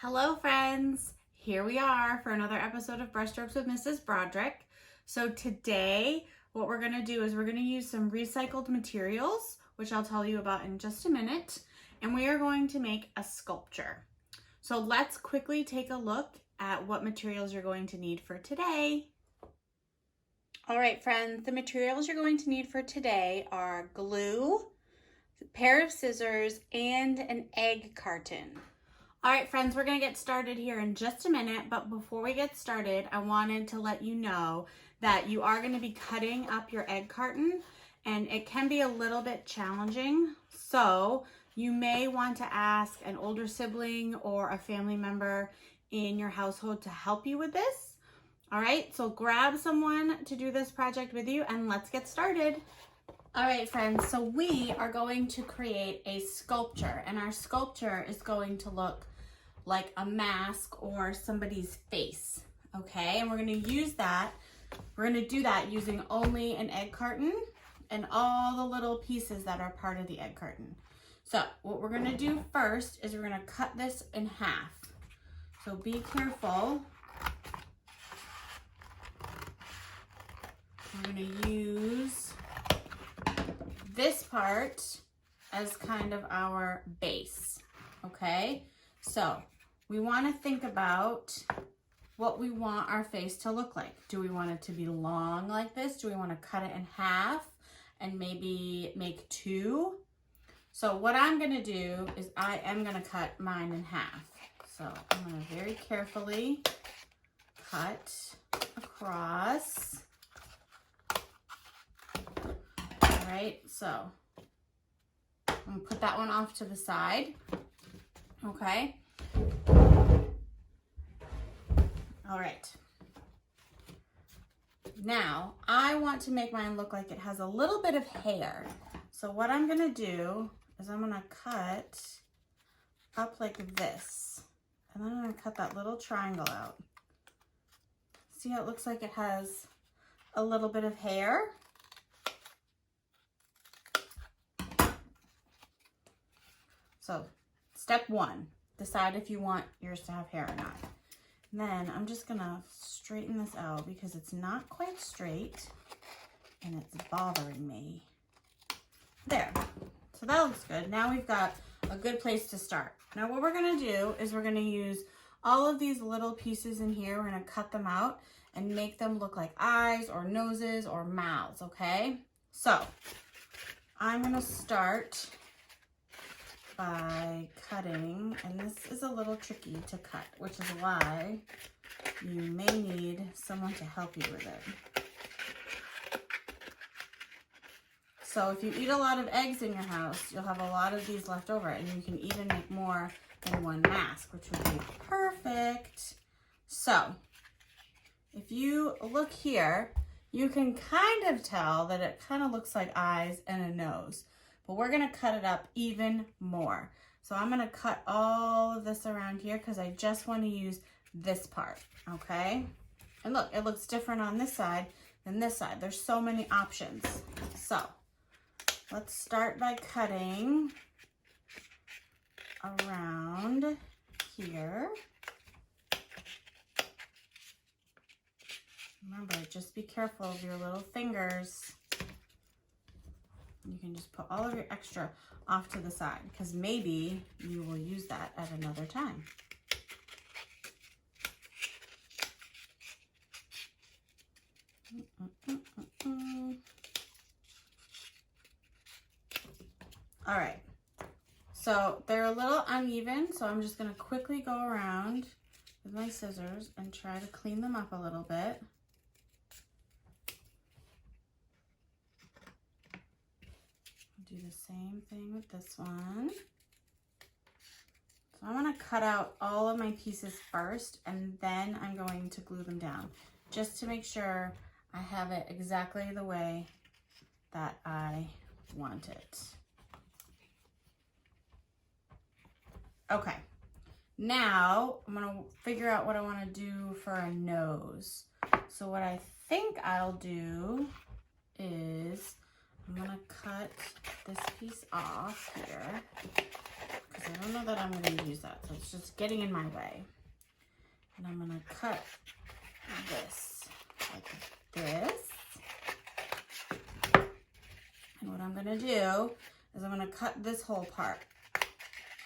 Hello friends, here we are for another episode of Brushstrokes with Mrs. Broderick. So today what we're going to do is we're going to use some recycled materials, which I'll tell you about in just a minute, and we are going to make a sculpture. So let's quickly take a look at what materials you're going to need for today. All right friends, the materials you're going to need for today are glue, a pair of scissors, and an egg carton. All right, friends, we're gonna get started here in just a minute, but before we get started, I wanted to let you know that you are gonna be cutting up your egg carton, and it can be a little bit challenging. So you may want to ask an older sibling or a family member in your household to help you with this. All right, so grab someone to do this project with you and let's get started. All right, friends, so we are going to create a sculpture, and our sculpture is going to look like a mask or somebody's face, okay? And we're gonna use that, we're gonna do that using only an egg carton and all the little pieces that are part of the egg carton. So what we're gonna do first is we're gonna cut this in half. So be careful. We're gonna use this part as kind of our base, okay? So we want to think about what we want our face to look like. Do we want it to be long like this? Do we want to cut it in half and maybe make two? So what I'm going to do is I am going to cut mine in half. So I'm going to very carefully cut across. All right, so I'm going to put that one off to the side. Okay. All right. Now, I want to make mine look like it has a little bit of hair. So what I'm going to do is I'm going to cut up like this. And then I'm going to cut that little triangle out. See how it looks like it has a little bit of hair? So step one, decide if you want yours to have hair or not. And then I'm just gonna straighten this out because it's not quite straight and it's bothering me. There, so that looks good. Now we've got a good place to start. Now what we're gonna do is we're gonna use all of these little pieces in here. We're gonna cut them out and make them look like eyes or noses or mouths, okay? So I'm gonna start by cutting, and this is a little tricky to cut, which is why you may need someone to help you with it. So if you eat a lot of eggs in your house, you'll have a lot of these left over, and you can even make more than one mask, which would be perfect. So if you look here, you can kind of tell that it kind of looks like eyes and a nose. But we're gonna cut it up even more. So I'm gonna cut all of this around here because I just wanna use this part, okay? And look, it looks different on this side than this side. There's so many options. So let's start by cutting around here. Remember, just be careful of your little fingers. You can just put all of your extra off to the side because all you will use that at another time. All right, so they're a little uneven, so I'm just going to quickly go around with my scissors and try to clean them up a little bit. Do the same thing with this one. So I'm going to cut out all of my pieces first, and then I'm going to glue them down just to make sure I have it exactly the way that I want it. Okay, now I'm going to figure out what I want to do for a nose. So what I think I'll do is I'm gonna cut this piece off here because I don't know that I'm going to use that, so it's just getting in my way. And I'm going to cut this like this. And what I'm going to do is I'm going to cut this whole part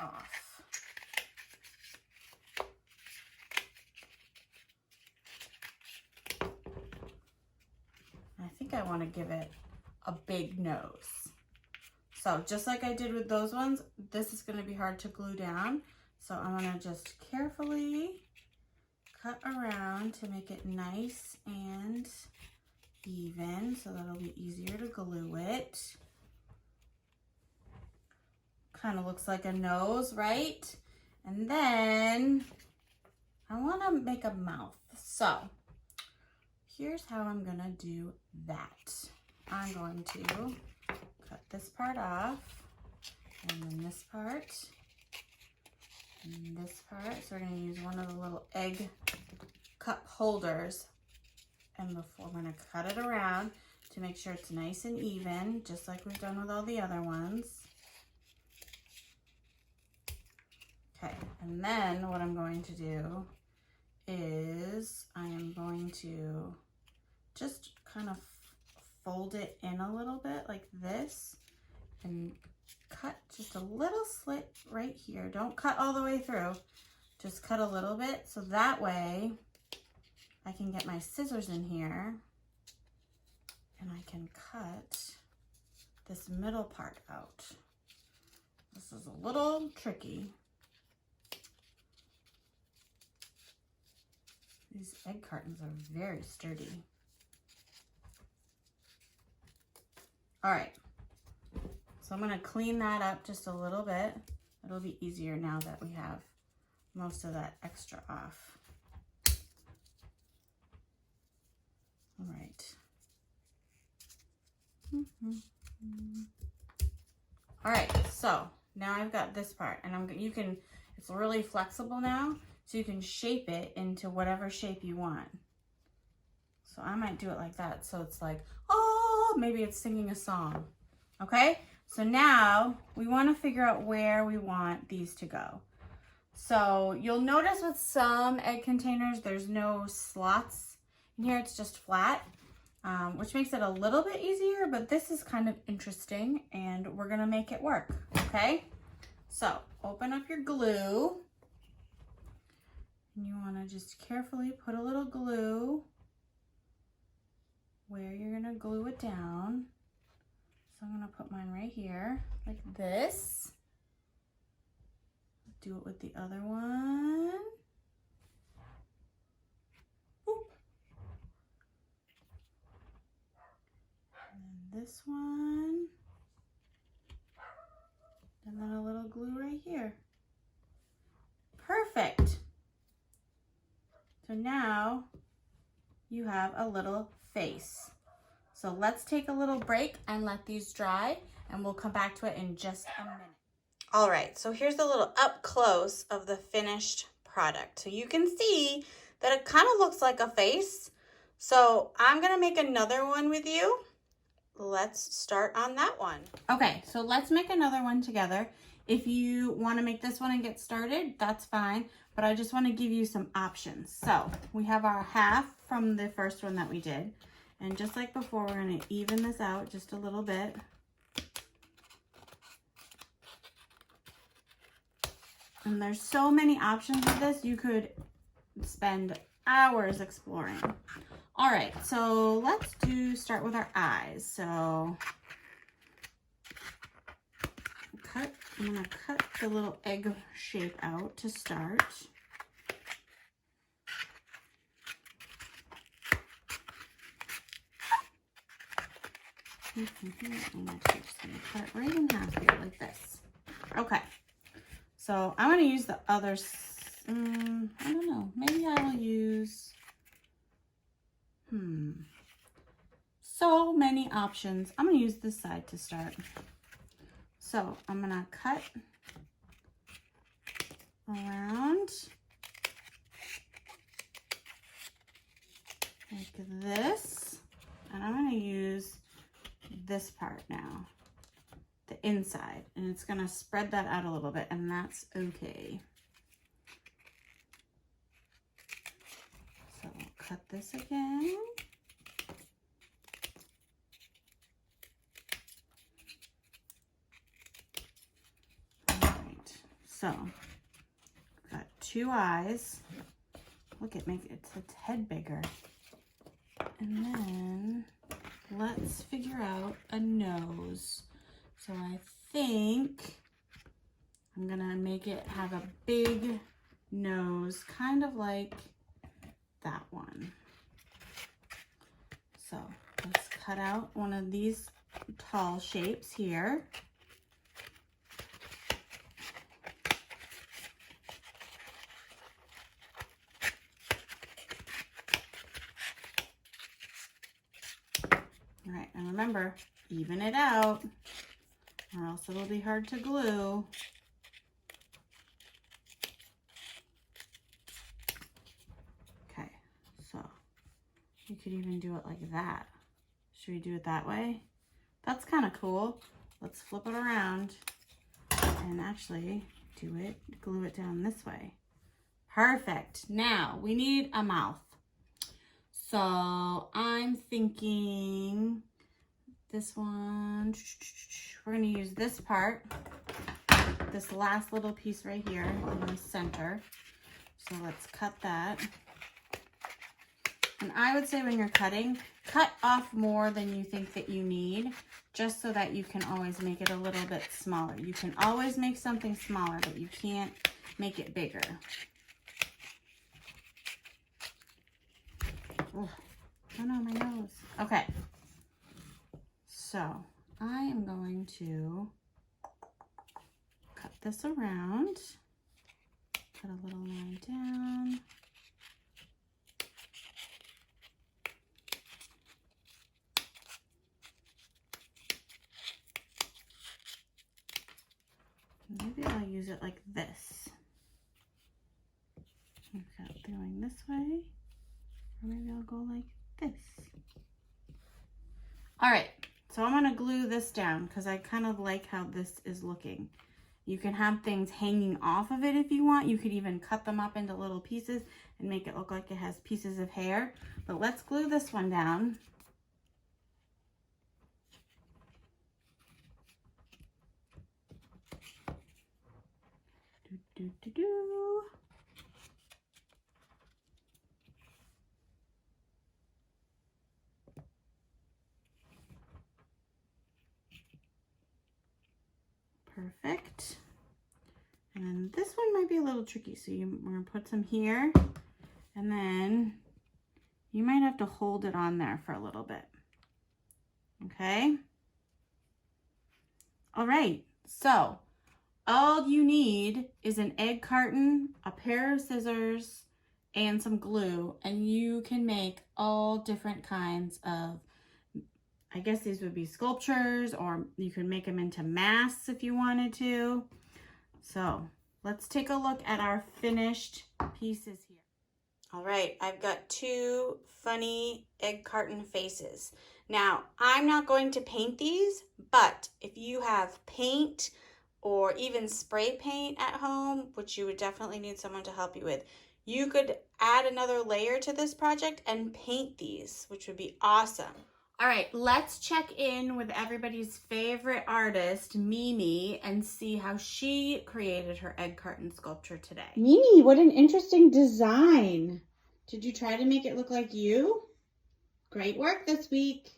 off. I think I want to give it a big nose. So just like I did with those ones, this is going to be hard to glue down. So I'm going to just carefully cut around to make it nice and even so that it'll be easier to glue it. Kind of looks like a nose, right? And then I want to make a mouth. So here's how I'm going to do that. I'm going to cut this part off, and then this part, and this part. So we're going to use one of the little egg cup holders, and before we're going to cut it around to make sure it's nice and even, just like we've done with all the other ones. Okay, and then what I'm going to do is I am going to just kind of fold it in a little bit like this and cut just a little slit right here. Don't cut all the way through, just cut a little bit so that way I can get my scissors in here and I can cut this middle part out. This is a little tricky. These egg cartons are very sturdy. All right, so I'm gonna clean that up just a little bit. It'll be easier now that we have most of that extra off. All right. All right, so now I've got this part, and it's really flexible now, so you can shape it into whatever shape you want. So I might do it like that, so it's like, oh, maybe it's singing a song. Okay, so now we want to figure out where we want these to go. So you'll notice with some egg containers, there's no slots in here, it's just flat, which makes it a little bit easier, but this is kind of interesting and we're gonna make it work, okay? So open up your glue and you wanna just carefully put a little glue where you're gonna glue it down. So I'm gonna put mine right here, like this. Do it with the other one. Boop. And then this one. And then a little glue right here. Perfect. So now you have a little face. So let's take a little break and let these dry, and we'll come back to it in just a minute. All right, so here's a little up close of the finished product. So you can see that it kind of looks like a face. So I'm gonna make another one with you. Let's start on that one. Okay, so let's make another one together. If you wanna make this one and get started, that's fine, but I just wanna give you some options. So we have our half from the first one that we did. And just like before, we're gonna even this out just a little bit. And there's so many options with this, you could spend hours exploring. All right, so let's start with our eyes. So I'm gonna cut the little egg shape out to start. I'm actually just gonna cut it right in half here like this. Okay. So I'm going to use the other, I don't know, maybe I will use, so many options. I'm going to use this side to start. So I'm going to cut around like this, and I'm going to use this part now. the inside, and it's gonna spread that out a little bit, and that's okay. So we'll cut this again. So, got 2 eyes. Look, it makes its head bigger. And then let's figure out a nose. So I think I'm gonna make it have a big nose, kind of like that one. So let's cut out one of these tall shapes here. All right, and remember, even it out, or else it'll be hard to glue. Okay, so you could even do it like that. Should we do it that way? That's kind of cool. Let's flip it around and actually glue it down this way. Perfect. Now we need a mouth. So I'm thinking this one, we're gonna use this part, this last little piece right here in the center. So let's cut that. And I would say when you're cutting, cut off more than you think that you need, just so that you can always make it a little bit smaller. You can always make something smaller, but you can't make it bigger. Oh no, my nose. Okay. So I am going to cut this around, put a little line down. Maybe I'll use it like this. Okay, going this way. Or maybe I'll go like this. All right, so I'm gonna glue this down because I kind of like how this is looking. You can have things hanging off of it if you want. You could even cut them up into little pieces and make it look like it has pieces of hair. But let's glue this one down. Do. Perfect. And then this one might be a little tricky. So we're gonna put some here, and then you might have to hold it on there for a little bit. Okay. All right. So all you need is an egg carton, a pair of scissors, and some glue, and you can make all different kinds of, I guess these would be sculptures, or you can make them into masks if you wanted to. So let's take a look at our finished pieces here. All right, I've got 2 funny egg carton faces. Now, I'm not going to paint these, but if you have paint or even spray paint at home, which you would definitely need someone to help you with, you could add another layer to this project and paint these, which would be awesome. All right, let's check in with everybody's favorite artist, Mimi, and see how she created her egg carton sculpture today. Mimi, what an interesting design. Did you try to make it look like you? Great work this week.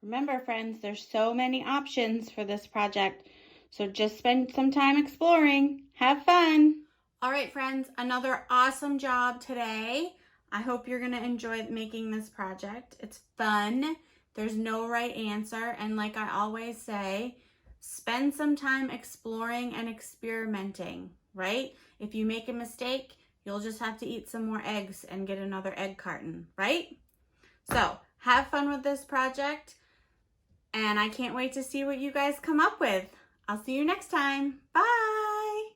Remember, friends, there's so many options for this project, so just spend some time exploring. Have fun. All right, friends, another awesome job today. I hope you're gonna enjoy making this project. It's fun. There's no right answer, and like I always say, spend some time exploring and experimenting, right? If you make a mistake, you'll just have to eat some more eggs and get another egg carton, right? So have fun with this project, and I can't wait to see what you guys come up with. I'll see you next time. Bye.